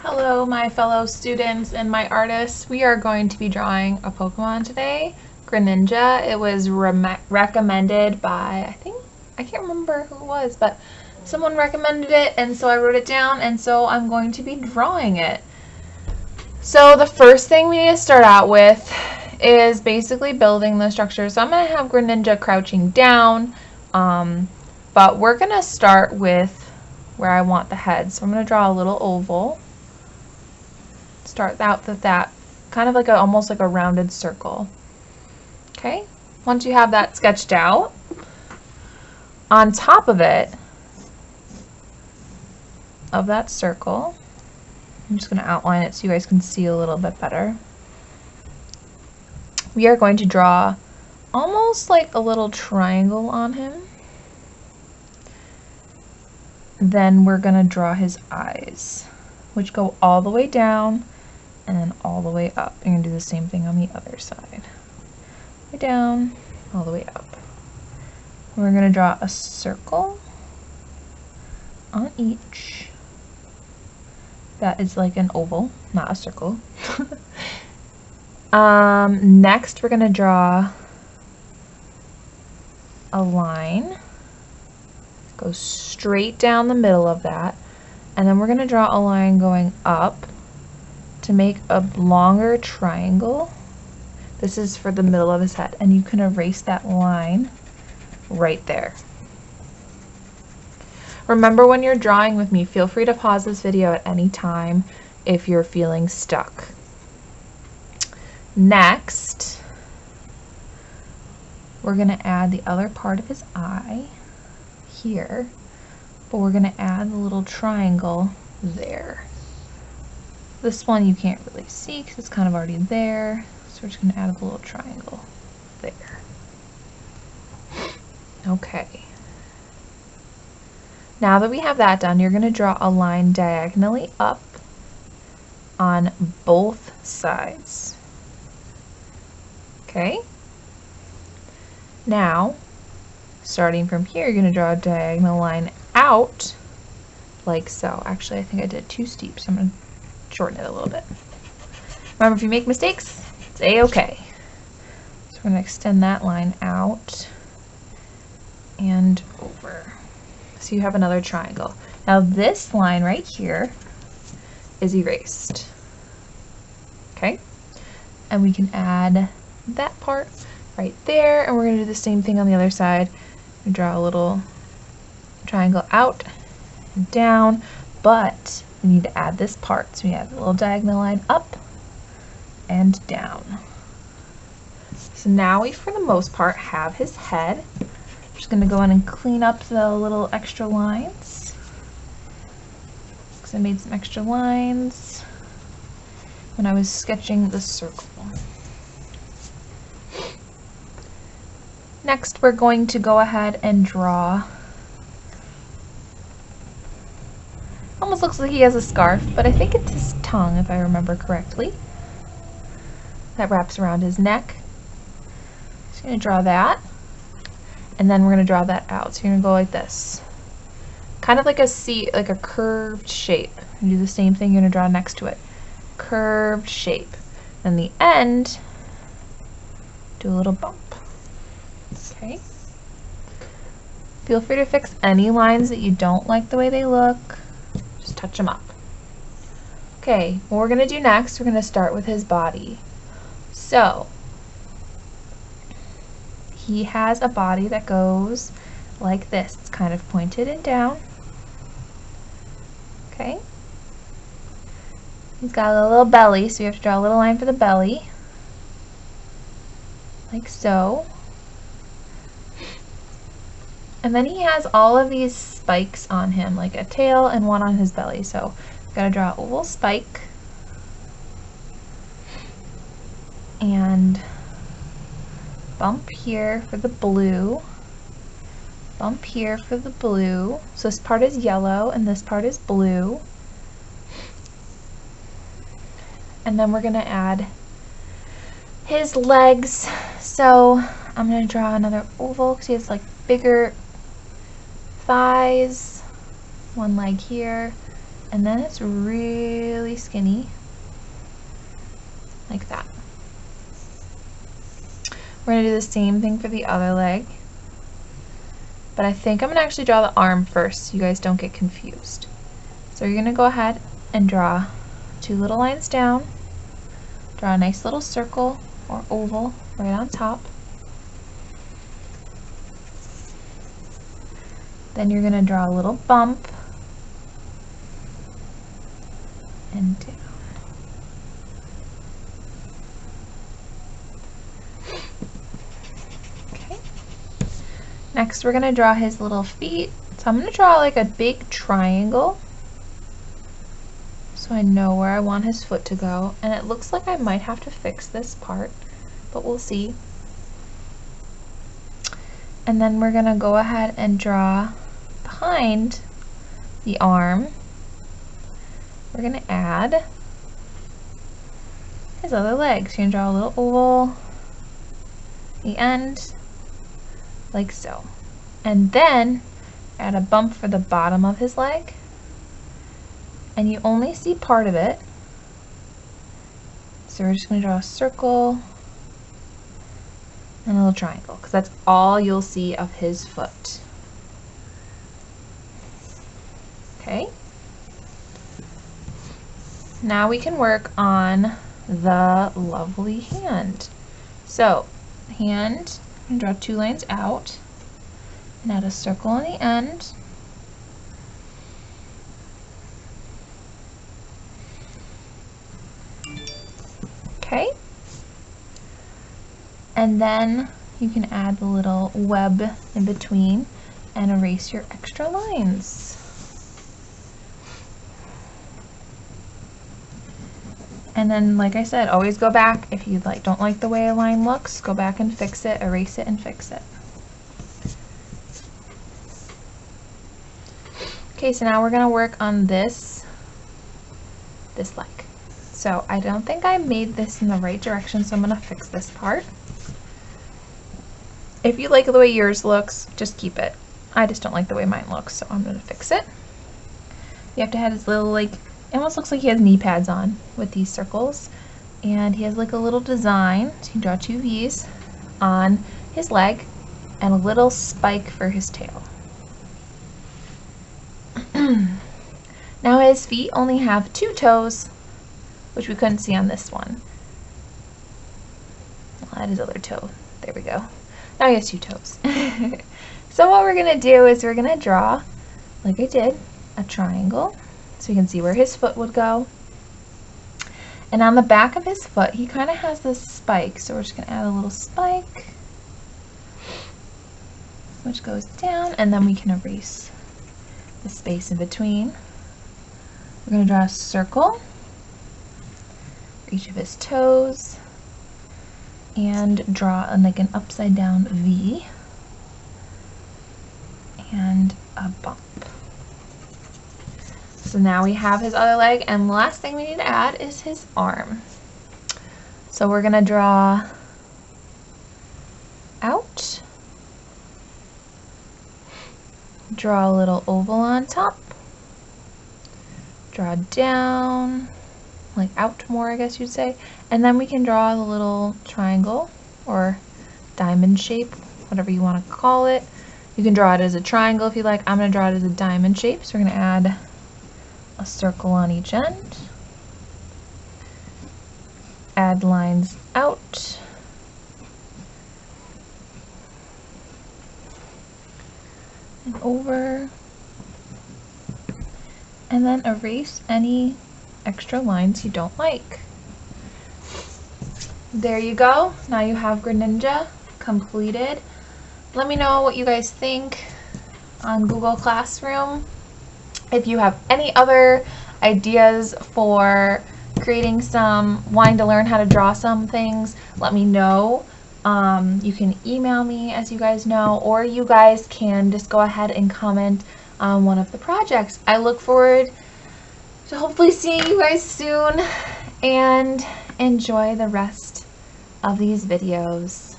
Hello, my fellow students and my artists. We are going to be drawing a Pokemon today, Greninja. It was recommended by, I can't remember who it was, but someone recommended it, and so I wrote it down, and so I'm going to be drawing it. So the first thing we need to start out with is basically building the structure. So I'm going to have Greninja crouching down, but we're going to start with where I want the head. So I'm going to draw a little oval. Start out with that, kind of like almost like a rounded circle. Okay, once you have that sketched out, on top of it, of that circle, I'm just going to outline it so you guys can see a little bit better. We are going to draw almost like a little triangle on him. Then we're going to draw his eyes, which go all the way down and then all the way up. You're going to do the same thing on the other side. Way down, all the way up. We're going to draw a circle on each. That is like an oval, not a circle. Next, we're going to draw a line. Go straight down the middle of that. And then we're going to draw a line going up to make a longer triangle. This is for the middle of his head, and you can erase that line right there. Remember, when you're drawing with me, feel free to pause this video at any time if you're feeling stuck. Next, we're going to add the other part of his eye here, but we're going to add the little triangle there. This one you can't really see because it's kind of already there, so we're just going to add a little triangle there. Okay. Now that we have that done, you're going to draw a line diagonally up on both sides. Okay? Now, starting from here, you're going to draw a diagonal line out like so. Actually, I think I did too steep, so I'm going to shorten it a little bit. Remember, if you make mistakes, it's a-okay. So we're going to extend that line out and over. So you have another triangle. Now this line right here is erased. Okay? And we can add that part right there, and we're going to do the same thing on the other side. We draw a little triangle out and down, but we need to add this part. So we add a little diagonal line up and down. So now we, for the most part, have his head. I'm just going to go in and clean up the little extra lines, because I made some extra lines when I was sketching the circle. Next, we're going to go ahead and draw. Almost looks like he has a scarf, but I think it's his tongue, if I remember correctly. That wraps around his neck. Just going to draw that, and then we're going to draw that out. So you're going to go like this, kind of like a C, like a curved shape. And do the same thing. You're going to draw next to it, curved shape. And the end, do a little bump. Okay. Feel free to fix any lines that you don't like the way they look. Just touch them up. Okay, what we're going to do next, we're going to start with his body. So, he has a body that goes like this. It's kind of pointed and down. Okay. He's got a little belly, so you have to draw a little line for the belly. Like so. And then he has all of these spikes on him, like a tail and one on his belly. So I've got to draw an oval spike and bump here for the blue, bump here for the blue. So this part is yellow and this part is blue. And then we're going to add his legs. So I'm going to draw another oval because he has like bigger thighs, one leg here, and then it's really skinny, like that. We're gonna do the same thing for the other leg, but I think I'm gonna actually draw the arm first so you guys don't get confused. So you're gonna go ahead and draw 2 little lines down, draw a nice little circle or oval right on top. Then you're gonna draw a little bump and down. Okay. Next we're gonna draw his little feet. So I'm gonna draw like a big triangle so I know where I want his foot to go. And it looks like I might have to fix this part, but we'll see. And then we're gonna go ahead and draw behind the arm. We're gonna add his other leg. So you're gonna draw a little oval, the end, like so. And then add a bump for the bottom of his leg. And you only see part of it. So we're just gonna draw a circle and a little triangle, because that's all you'll see of his foot. Okay. Now we can work on the lovely hand. So, hand, I'm gonna draw 2 lines out and add a circle on the end. Okay. And then you can add the little web in between and erase your extra lines. And then, like I said, always go back. If you don't like the way a line looks, go back and fix it, erase it and fix it. Okay, so now we're gonna work on this leg. So I don't think I made this in the right direction, so I'm gonna fix this part. If you like the way yours looks, just keep it. I just don't like the way mine looks, so I'm gonna fix it. You have to have his little, it almost looks like he has knee pads on with these circles. And he has like a little design. So you can draw 2 V's on his leg and a little spike for his tail. Now his feet only have 2 toes, which we couldn't see on this one. I'll add his other toe. There we go. Now he has 2 toes. So what we're gonna do is we're gonna draw, like I did, a triangle so you can see where his foot would go. And on the back of his foot, he kind of has this spike, so we're just gonna add a little spike, which goes down, and then we can erase the space in between. We're gonna draw a circle for each of his toes and draw like an upside down V and a bump. So now we have his other leg, and the last thing we need to add is his arm. So we're gonna draw out, draw a little oval on top, draw down, like out more I guess you'd say, and then we can draw the little triangle or diamond shape, whatever you want to call it. You can draw it as a triangle if you like. I'm going to draw it as a diamond shape, so we're going to add a circle on each end, add lines out, and over, and then erase any extra lines you don't like. There you go. Now you have Greninja completed. Let me know what you guys think on Google Classroom. If you have any other ideas for creating wanting to learn how to draw some things, let me know. You can email me, as you guys know, or you guys can just go ahead and comment on one of the projects. I look forward to hopefully seeing you guys soon, and enjoy the rest of these videos.